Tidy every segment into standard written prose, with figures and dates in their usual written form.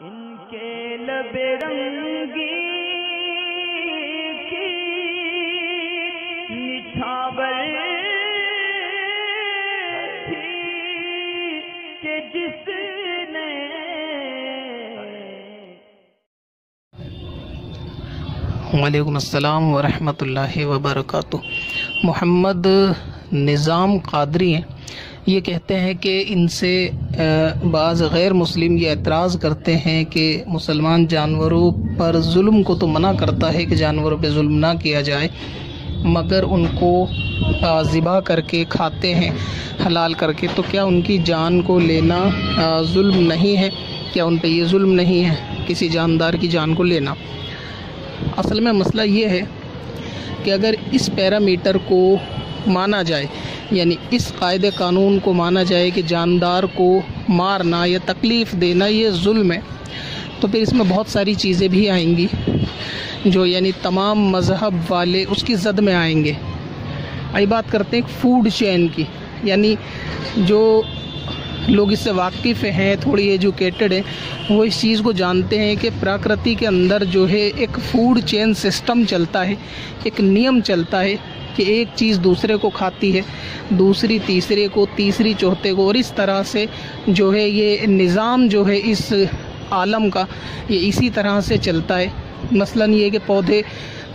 इनके लबे रंगी की निछावर थी कि जिसने वालेकुम अस्सलाम वरहमतुल्लाहि वबरकातुह। मोहम्मद निज़ाम क़ादरी हैं। ये कहते हैं कि इनसे बाज़ गैर मुस्लिम ये एतराज़ करते हैं कि मुसलमान जानवरों पर जुल्म को तो मना करता है कि जानवरों पे जुल्म ना किया जाए, मगर उनको ज़िबा करके खाते हैं हलाल करके। तो क्या उनकी जान को लेना जुल्म नहीं है? क्या उन पे ये जुल्म नहीं है किसी जानदार की जान को लेना? असल में मसला ये है कि अगर इस पैरामीटर को माना जाए, यानी इस कायदे कानून को माना जाए कि जानदार को मारना या तकलीफ़ देना ये जुल्म है, तो फिर इसमें बहुत सारी चीज़ें भी आएंगी जो यानी तमाम मज़हब वाले उसकी ज़द में आएंगे। आई बात करते हैं फूड चेन की, यानी जो लोग इससे वाकिफ़ हैं, थोड़ी एजुकेटेड हैं, वो इस चीज़ को जानते हैं कि प्रकृति के अंदर जो है एक फूड चेन सिस्टम चलता है, एक नियम चलता है कि एक चीज़ दूसरे को खाती है, दूसरी तीसरे को, तीसरी चौथे को, और इस तरह से जो है ये निज़ाम जो है इस आलम का ये इसी तरह से चलता है। मसलन ये कि पौधे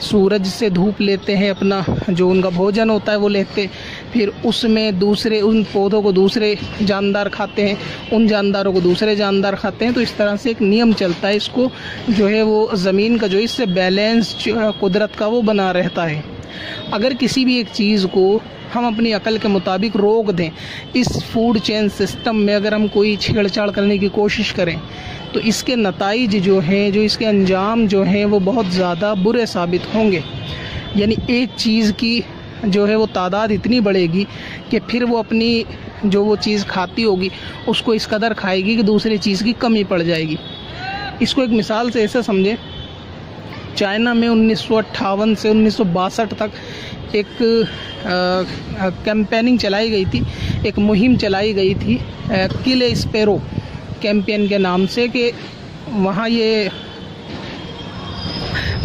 सूरज से धूप लेते हैं, अपना जो उनका भोजन होता है वो लेते हैं, फिर उसमें दूसरे उन पौधों को दूसरे जानदार खाते हैं, उन जानदारों को दूसरे जानदार खाते हैं। तो इस तरह से एक नियम चलता है। इसको जो है वो ज़मीन का जो इससे बैलेंस कुदरत का वो बना रहता है। अगर किसी भी एक चीज़ को हम अपनी अकल के मुताबिक रोक दें, इस फूड चेन सिस्टम में अगर हम कोई छेड़छाड़ करने की कोशिश करें, तो इसके नताइज जो हैं, जो इसके अंजाम जो हैं, वो बहुत ज़्यादा बुरे साबित होंगे। यानी एक चीज़ की जो है वो तादाद इतनी बढ़ेगी कि फिर वो अपनी जो वो चीज़ खाती होगी उसको इस कदर खाएगी कि दूसरी चीज़ की कमी पड़ जाएगी। इसको एक मिसाल से ऐसे समझें, चाइना में 1958 से 1962 तक एक कैंपेनिंग चलाई गई थी, एक मुहिम चलाई गई थी किल ए स्पैरो कैंपेन के नाम से, कि वहाँ ये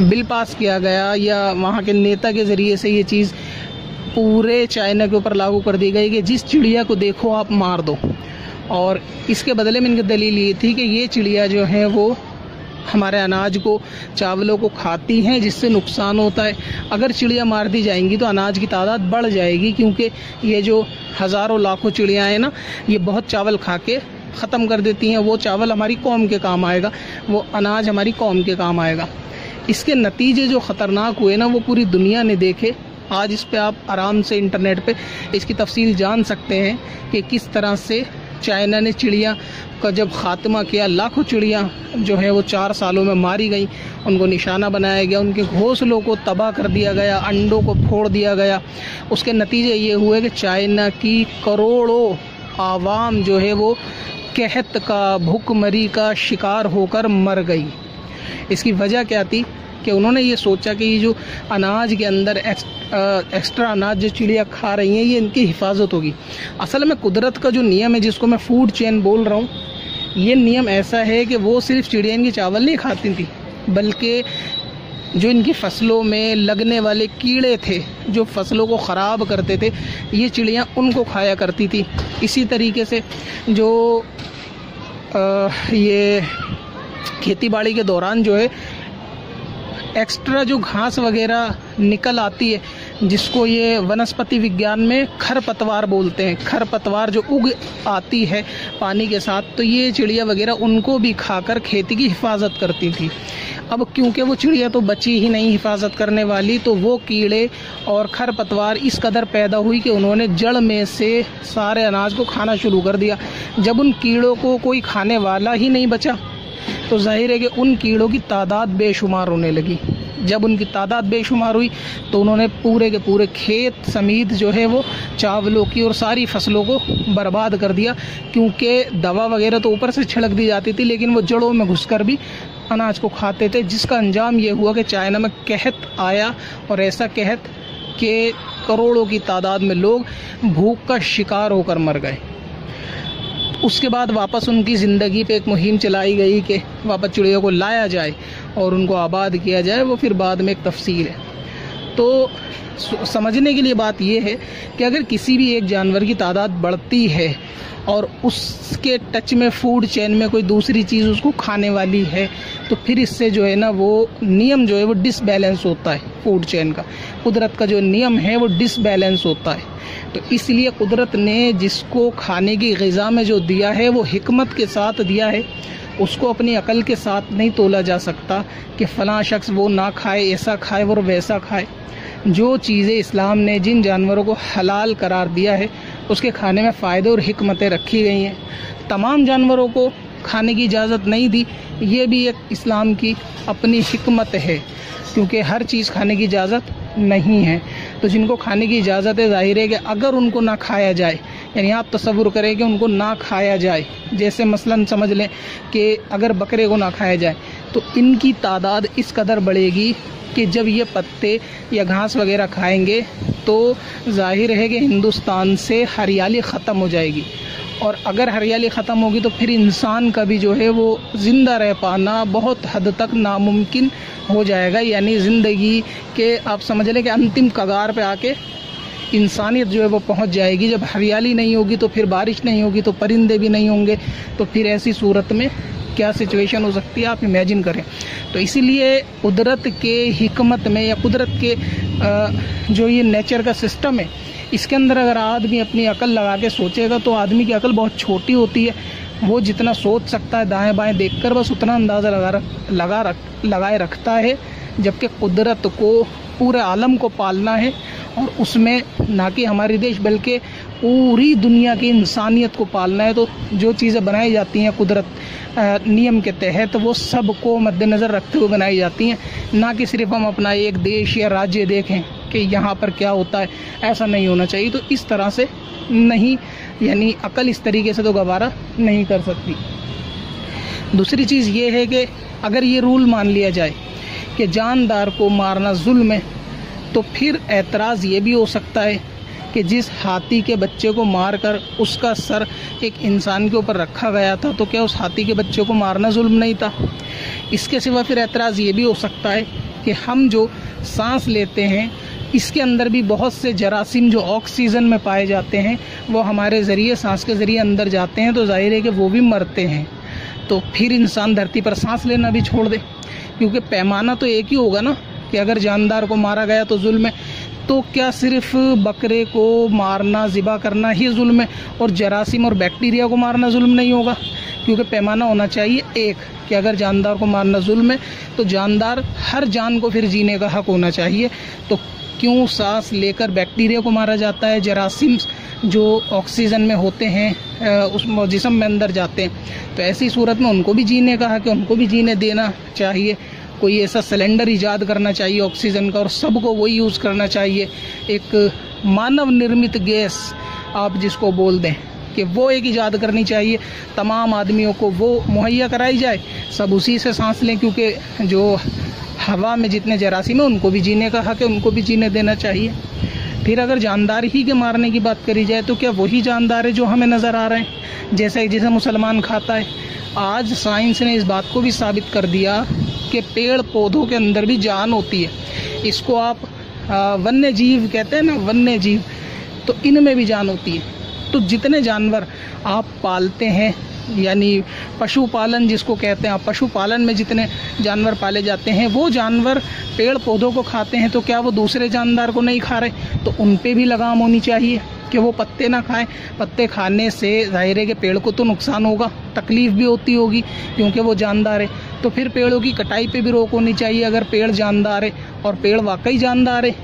बिल पास किया गया या वहाँ के नेता के ज़रिए से ये चीज़ पूरे चाइना के ऊपर लागू कर दी गई कि जिस चिड़िया को देखो आप मार दो। और इसके बदले में इनकी दलील ये थी कि ये चिड़िया जो है वो हमारे अनाज को, चावलों को खाती हैं, जिससे नुकसान होता है। अगर चिड़िया मार दी जाएंगी तो अनाज की तादाद बढ़ जाएगी, क्योंकि ये जो हज़ारों लाखों चिड़िया हैं ना, ये बहुत चावल खा के ख़त्म कर देती हैं। वो चावल हमारी कौम के काम आएगा, वो अनाज हमारी कौम के काम आएगा। इसके नतीजे जो ख़तरनाक हुए ना, वो पूरी दुनिया ने देखे। आज इस पे आप आराम से इंटरनेट पे इसकी तफसील जान सकते हैं कि किस तरह से चाइना ने चिड़िया का जब ख़ात्मा किया। लाखों चिड़िया जो है वो 4 सालों में मारी गई, उनको निशाना बनाया गया, उनके घोंसलों को तबाह कर दिया गया, अंडों को फोड़ दिया गया। उसके नतीजे ये हुए कि चाइना की करोड़ों आवाम जो है वो कहत का, भूखमरी का शिकार होकर मर गई। इसकी वजह क्या थी कि उन्होंने ये सोचा कि ये जो अनाज के अंदर एक्स्ट्रा अनाज जो चिड़िया खा रही हैं, ये इनकी हिफाजत होगी। असल में कुदरत का जो नियम है, जिसको मैं फूड चेन बोल रहा हूँ, ये नियम ऐसा है कि वो सिर्फ चिड़िया इनकी चावल नहीं खाती थी, बल्कि जो इनकी फसलों में लगने वाले कीड़े थे जो फसलों को ख़राब करते थे, ये चिड़िया उनको खाया करती थी। इसी तरीके से जो ये खेती बाड़ी के दौरान जो है एक्स्ट्रा जो घास वगैरह निकल आती है, जिसको ये वनस्पति विज्ञान में खरपतवार बोलते हैं, खरपतवार जो उग आती है पानी के साथ, तो ये चिड़िया वगैरह उनको भी खाकर खेती की हिफाजत करती थी। अब क्योंकि वो चिड़िया तो बची ही नहीं हिफाजत करने वाली, तो वो कीड़े और खरपतवार इस कदर पैदा हुई कि उन्होंने जड़ में से सारे अनाज को खाना शुरू कर दिया। जब उन कीड़ों को कोई खाने वाला ही नहीं बचा, तो जाहिर है कि उन कीड़ों की तादाद बेशुमार होने लगी। जब उनकी तादाद बेशुमार हुई तो उन्होंने पूरे के पूरे खेत समेत जो है वो चावलों की और सारी फसलों को बर्बाद कर दिया, क्योंकि दवा वगैरह तो ऊपर से छिड़क दी जाती थी, लेकिन वो जड़ों में घुसकर भी अनाज को खाते थे, जिसका अंजाम ये हुआ कि चाइना में कहत आया, और ऐसा कहत कि करोड़ों की तादाद में लोग भूख का शिकार होकर मर गए। उसके बाद वापस उनकी ज़िंदगी पे एक मुहिम चलाई गई कि वापस चिड़ियों को लाया जाए और उनको आबाद किया जाए, वो फिर बाद में एक तफसील है। तो समझने के लिए बात यह है कि अगर किसी भी एक जानवर की तादाद बढ़ती है और उसके टच में फूड चेन में कोई दूसरी चीज़ उसको खाने वाली है, तो फिर इससे जो है ना वो नियम जो है वो डिसबैलेंस होता है। फूड चेन का, कुदरत का जो नियम है वो डिसबैलेंस होता है। तो इसलिए कुदरत ने जिसको खाने की ग़िज़ा में जो दिया है वो हिकमत के साथ दिया है, उसको अपनी अकल के साथ नहीं तोला जा सकता कि फ़लाँ शख्स वो ना खाए, ऐसा खाए और वैसा खाए। जो चीज़ें इस्लाम ने जिन जानवरों को हलाल करार दिया है उसके खाने में फ़ायदे और हिकमतें रखी गई हैं। तमाम जानवरों को खाने की इजाज़त नहीं दी, ये भी एक इस्लाम की अपनी हिकमत है, क्योंकि हर चीज़ खाने की इजाज़त नहीं है। तो जिनको खाने की इजाज़त है, ज़ाहिर है कि अगर उनको ना खाया जाए, यानी आप तसव्वुर करें कि उनको ना खाया जाए, जैसे मसलन समझ लें कि अगर बकरे को ना खाया जाए तो इनकी तादाद इस कदर बढ़ेगी कि जब ये पत्ते या घास वगैरह खाएंगे तो जाहिर है कि हिंदुस्तान से हरियाली ख़त्म हो जाएगी, और अगर हरियाली ख़त्म होगी तो फिर इंसान का भी जो है वो ज़िंदा रह पाना बहुत हद तक नामुमकिन हो जाएगा। यानी ज़िंदगी के आप समझ लें कि अंतिम कगार पे आके इंसानियत जो है वो पहुंच जाएगी। जब हरियाली नहीं होगी तो फिर बारिश नहीं होगी, तो परिंदे भी नहीं होंगे, तो फिर ऐसी सूरत में क्या सिचुएशन हो सकती है आप इमेजिन करें। तो इसीलिए कुदरत के हिकमत में या कुदरत के जो ये नेचर का सिस्टम है, इसके अंदर अगर आदमी अपनी अकल लगा के सोचेगा तो आदमी की अकल बहुत छोटी होती है। वो जितना सोच सकता है दाएं बाएं देखकर बस उतना अंदाज़ा लगाए रखता है, जबकि कुदरत को पूरे आलम को पालना है, और उसमें ना कि हमारी देश बल्कि पूरी दुनिया की इंसानियत को पालना है। तो जो चीज़ें बनाई जाती हैं कुदरत नियम के तहत, वो सब को मद्देनज़र रखते हुए बनाई जाती हैं, ना कि सिर्फ हम अपना एक देश या राज्य देखें कि यहाँ पर क्या होता है। ऐसा नहीं होना चाहिए। तो इस तरह से नहीं, यानी अकल इस तरीके से तो गवारा नहीं कर सकती। दूसरी चीज़ ये है कि अगर ये रूल मान लिया जाए कि जानदार को मारना जुल्म है, तो फिर एतराज़ ये भी हो सकता है कि जिस हाथी के बच्चे को मारकर उसका सर एक इंसान के ऊपर रखा गया था, तो क्या उस हाथी के बच्चे को मारना जुल्म नहीं था? इसके सिवा फिर एतराज़ ये भी हो सकता है कि हम जो सांस लेते हैं इसके अंदर भी बहुत से जरासीम जो ऑक्सीजन में पाए जाते हैं वो हमारे ज़रिए, सांस के ज़रिए अंदर जाते हैं, तो जाहिर है कि वो भी मरते हैं। तो फिर इंसान धरती पर सांस लेना भी छोड़ दे, क्योंकि पैमाना तो एक ही होगा ना कि अगर जानदार को मारा गया तो जुल्म है, तो क्या सिर्फ बकरे को मारना, ज़िबा करना ही जुल्म है और जरासीम और बैक्टीरिया को मारना जुल्म नहीं होगा? क्योंकि पैमाना होना चाहिए एक, कि अगर जानदार को मारना जुल्म है तो जानदार हर जान को फिर जीने का हक होना चाहिए। तो क्यों सांस लेकर बैक्टीरिया को मारा जाता है, जरासीम जो ऑक्सीजन में होते हैं उस जिस्म में अंदर जाते हैं, तो ऐसी सूरत में उनको भी जीने का हक है, उनको भी जीने देना चाहिए। कोई ऐसा सिलेंडर इजाद करना चाहिए ऑक्सीजन का और सबको वही यूज़ करना चाहिए। एक मानव निर्मित गैस आप जिसको बोल दें कि वो एक इजाद करनी चाहिए, तमाम आदमियों को वो मुहैया कराई जाए, सब उसी से सांस लें, क्योंकि जो हवा में जितने जरासीम हैं उनको भी जीने का हक है, उनको भी जीने देना चाहिए। फिर अगर जानदार ही के मारने की बात करी जाए तो क्या वही जानदार है जो हमें नज़र आ रहे हैं, जैसे मुसलमान खाता है? आज साइंस ने इस बात को भी साबित कर दिया कि पेड़ पौधों के अंदर भी जान होती है। इसको आप वन्य जीव कहते हैं ना, वन्य जीव, तो इनमें भी जान होती है। तो जितने जानवर आप पालते हैं, यानी पशुपालन जिसको कहते हैं, आप पशुपालन में जितने जानवर पाले जाते हैं वो जानवर पेड़ पौधों को खाते हैं, तो क्या वो दूसरे जानदार को नहीं खा रहे? तो उन पे भी लगाम होनी चाहिए कि वो पत्ते ना खाएं। पत्ते खाने से जाहिर है कि पेड़ को तो नुकसान होगा, तकलीफ़ भी होती होगी क्योंकि वो जानदार है। तो फिर पेड़ों की कटाई पे भी रोक होनी चाहिए अगर पेड़ जानदार है, और पेड़ वाकई जानदार है,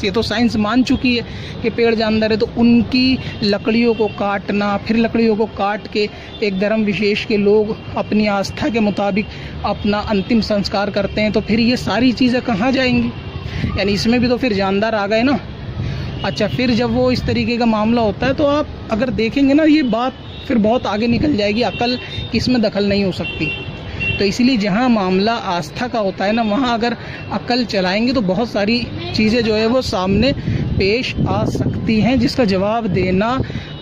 ये तो साइंस मान चुकी है कि पेड़ जानदार है, तो उनकी लकड़ियों को काटना, फिर लकड़ियों को काट के एक धर्म विशेष के लोग अपनी आस्था के मुताबिक अपना अंतिम संस्कार करते हैं, तो फिर ये सारी चीज़ें कहाँ जाएंगी? यानी इसमें भी तो फिर जानदार आ गए ना। अच्छा, फिर जब वो इस तरीके का मामला होता है तो आप अगर देखेंगे ना, ये बात फिर बहुत आगे निकल जाएगी, अकल इसमें दखल नहीं हो सकती। तो इसलिए जहाँ मामला आस्था का होता है ना, वहाँ अगर अकल चलाएंगे तो बहुत सारी चीज़ें जो है वो सामने पेश आ सकती हैं जिसका जवाब देना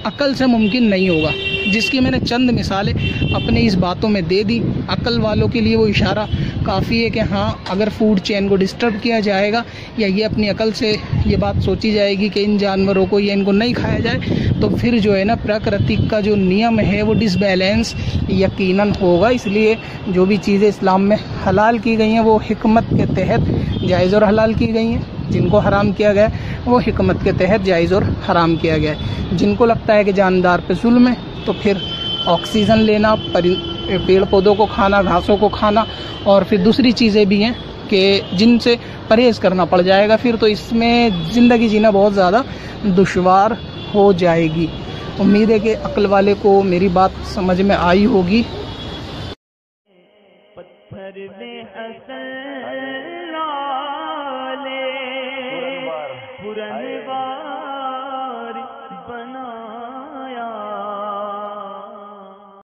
अकल से मुमकिन नहीं होगा। जिसकी मैंने चंद मिसालें अपने इस बातों में दे दी। अक्ल वालों के लिए वो इशारा काफ़ी है कि हाँ, अगर फूड चेन को डिस्टर्ब किया जाएगा या ये अपनी अकल से ये बात सोची जाएगी कि इन जानवरों को या इनको नहीं खाया जाए, तो फिर जो है ना प्रकृति का जो नियम है वो डिसबैलेंस यकीनन होगा। इसलिए जो भी चीज़ें इस्लाम में हलाल की गई हैं वो हिकमत के तहत जायज़ और हलाल की गई हैं। जिनको हराम किया गया है वो हिकमत के तहत जायज़ और हराम किया गया है। जिनको लगता है कि जानदार पे जुल्म है तो फिर ऑक्सीजन लेना, पेड़ पौधों को खाना, घासों को खाना और फिर दूसरी चीज़ें भी हैं कि जिनसे परहेज़ करना पड़ जाएगा। फिर तो इसमें ज़िंदगी जीना बहुत ज़्यादा दुश्वार हो जाएगी। उम्मीद है कि अक्ल वाले को मेरी बात समझ में आई होगी। पत्थर में असल